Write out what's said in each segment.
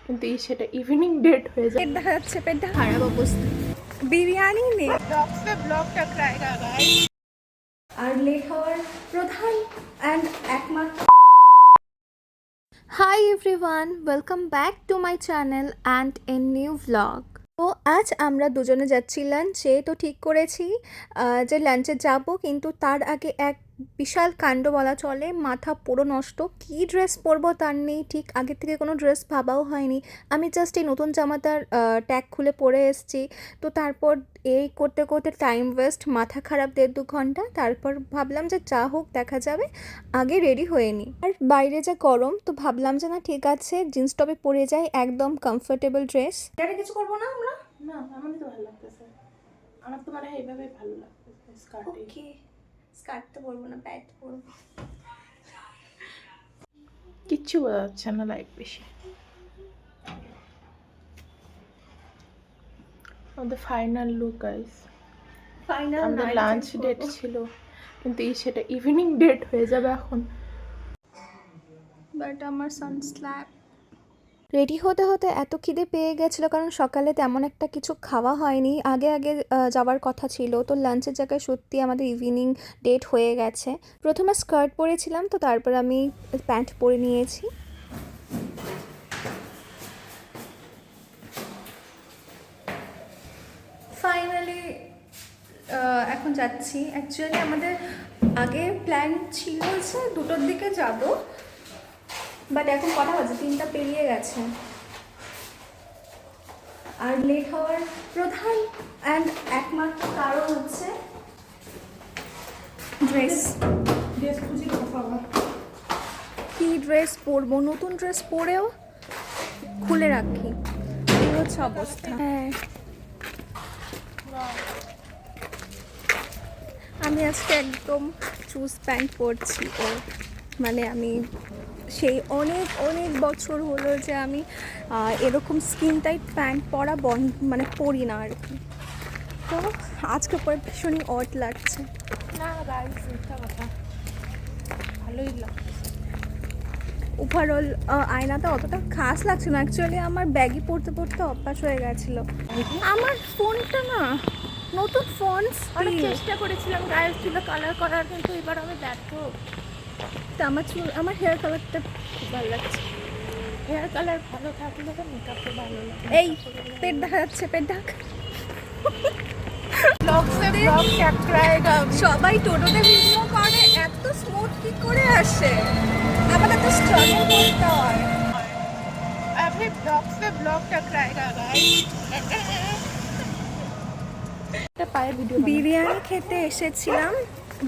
কিন্তু সেটা evening date হয়ে যায়। পেট দেখা যাচ্ছে, পেটটা খারাপ অবস্থা। বিরিয়ানি নেই, ব্লগটা ক্রাইগা গাইস। আর লেট হওয়ার প্রধান অ্যান্ড একমাত্র। Hi everyone, welcome back to my channel and a new vlog. তো আজ আমরা দুজনে যাচ্ছি লাঞ্চে। তো ঠিক করেছি যে লাঞ্চে যাব, কিন্তু তার আগে এক বিশাল কাণ্ড বলা চলে। মাথা পুরো নষ্ট, কী ড্রেস পরবো তার নেই ঠিক, আগে থেকে কোনো ড্রেস ভাবাও হয়নি। আমি জাস্ট এই নতুন জামাটার ট্যাগ খুলে পরে এসেছি। তো তারপর এই করতে করতে টাইম ওয়েস্ট, মাথা খারাপ 1.5-2 ঘন্টা। তারপর ভাবলাম যে যা হোক দেখা যাবে, আগে রেডি হয়ে নিই। আর বাইরে যা গরম, তো ভাবলাম যে না ঠিক আছে, জিন্স টপে পরে যাই, একদম কমফোর্টেবল ড্রেস। এটা কিছু করবো না আমরা? না, আমারই তো ভালো লাগতেছে। আমার তো মানে এইভাবে ভালো লাগতেছে স্কার্টে। ওকে, স্কার্ট তো পরবো না, প্যান্ট পরবো। কিচ্ছু বোঝা যাচ্ছে না লাইট বেশি। আমাদের ফাইনাল লুক গাইস। ফাইনাল আমাদের লাঞ্চ ডেট ছিল, কিন্তু সেটা ইভিনিং ডেট হয়ে যাবে এখন। বাট আমার সান স্ল্যাপ। রেডি হতে হতে এত খিদে পেয়ে গেছিলো, কারণ সকালে তেমন একটা কিছু খাওয়া হয়নি। আগে আগে যাওয়ার কথা ছিল, তো লাঞ্চের জায়গায় সত্যি আমাদের ইভিনিং ডেট হয়ে গেছে। প্রথমে স্কার্ট পরেছিলাম, তো তারপর আমি প্যান্ট পরে নিয়েছি। ফাইনালি এখন যাচ্ছি। অ্যাকচুয়ালি আমাদের আগে প্ল্যান ছিল যে 2টোর দিকে যাব, বাট এখন কটা বাজে, 3টা পেরিয়ে গেছে। আর লেট হওয়ার প্রধান অ্যান্ড একমাত্র কারণ হচ্ছে ড্রেস। খুঁজি পাবা। কি ড্রেস পরবো, নতুন ড্রেস পরেও খুলে রাখি, এই হচ্ছে অবস্থা। হ্যাঁ, আমি আজকে একদম চুজ প্যান্ট পরছি। ও মানে আমি সেই অনেক অনেক বছর হলো যে আমি এরকম স্কিন টাইট প্যান্ট পরা মানে পরি না আর কি। তো আজকে পরে ভীষণই অড লাগছে। না গাইস, মিথ্যা কথা, ভালোই লাগছে। ওভারঅল আয়নাটা অতটা খাস লাগছে না। অ্যাকচুয়ালি আমার ব্যাগই পড়তে পড়তে অভ্যাস হয়ে গেছিলো। আমার ফোনটা না, নতুন ফোন, অনেক চেষ্টা করেছিলাম গায়ের চুলে কালার করার, কিন্তু এবার আমি ব্যর্থ। তো আমার হেয়ার কালারটা খুব ভালো লাগছে। হেয়ার কালার ভালো থাকলে তো মেকআপে ভালো লাগে। এই পেট দেখা যাচ্ছে, পেট ঢাক। সবাই টোটোতে ভিডিও করে, এত স্মুথ কি করে আসে, আমাদের তো স্ট্রাগল করতে হয়। अभी ब्लॉग से ब्लॉग टकराएगा गाइस। বিরিয়ানি খেতে এসেছিলাম,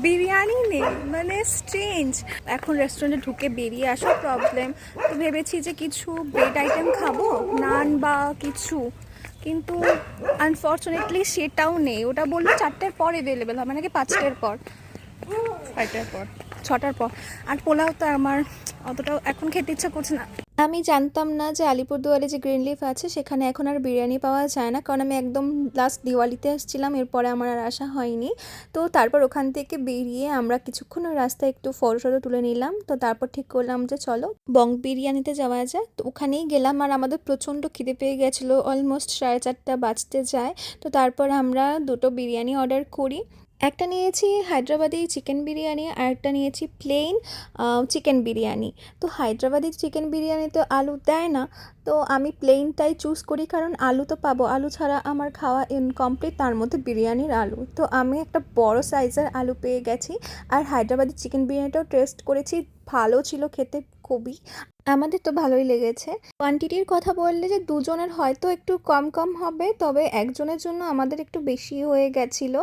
বিরিয়ানি নেই, মানে স্ট্রেঞ্জ। এখন রেস্টুরেন্টে ঢুকে বেরিয়ে আসা প্রবলেম। তো ভেবেছি যে কিছু ব্রেড আইটেম খাবো, নান বা কিছু, কিন্তু আনফর্চুনেটলি সেটাও নেই। ওটা বললো 4টের পর অ্যাভেলেবেল হবে, নাকি 5টের পর, 5টার পর, 6টার পর। আর পোলাও তো আমার অতটাও এখন খেতে ইচ্ছা করছে না। আমি জানতাম না যে আলিপুরদুয়ারে যে গ্রিন লিফ আছে সেখানে এখন আর বিরিয়ানি পাওয়া যায় না, কারণ আমি একদম লাস্ট দিওয়ালিতে এসেছিলাম, এরপরে আমার আর আসা হয়নি। তো তারপর ওখান থেকে বেরিয়ে আমরা কিছুক্ষণ রাস্তায় একটু ফটো তুলে নিলাম। তো তারপর ঠিক করলাম যে চলো বং বিরিয়ানিতে যাওয়া যায়। তো ওখানেই গেলাম, আর আমাদের প্রচণ্ড খিদে পেয়ে গেছিলো, অলমোস্ট 4:30 বাজতে যায়। তো তারপর আমরা 2টো বিরিয়ানি অর্ডার করি। একটা নিয়েছি হায়দ্রাবাদি চিকেন বিরিয়ানি, আর একটা নিয়েছি প্লেন চিকেন বিরিয়ানি। তো হায়দ্রাবাদি চিকেন বিরিয়ানিতে আলু দেয় না, তো আমি প্লেনটাই চুজ করি, কারণ আলু তো পাবো, আলু ছাড়া আমার খাওয়া ইনকমপ্লিট, তার মধ্যে বিরিয়ানির আলু। তো আমি একটা বড় সাইজের আলু পেয়ে গেছি। আর হায়দ্রাবাদি চিকেন বিরিয়ানিটাও টেস্ট করেছি, ভালো ছিল খেতে খুবই, আমাদের তো ভালোই লেগেছে। কোয়ান্টিটির কথা বললে যে দুজনের হয়তো একটু কম কম হবে, তবে একজনের জন্য আমাদের একটু বেশি হয়ে গেছিলো।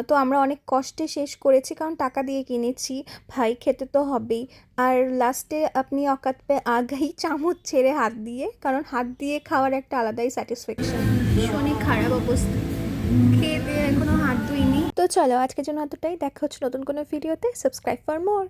তো আমরা অনেক কষ্টে শেষ করেছি, কারণ টাকা দিয়ে কিনেছি, ভাই খেতে তো হবেই। আর লাস্টে আপনি অকাত পে আগেই চামচ ছেড়ে হাত দিয়ে, কারণ হাত দিয়ে খাওয়ার একটা আলাদাই স্যাটিসফ্যাকশন। ভীষণই খারাপ অবস্থা, খেয়ে দিয়ে এখনো হাত ধুইনি। তো চলো আজকের জন্য এতটাই, দেখা হচ্ছে নতুন কোনো ভিডিওতে। Subscribe for more.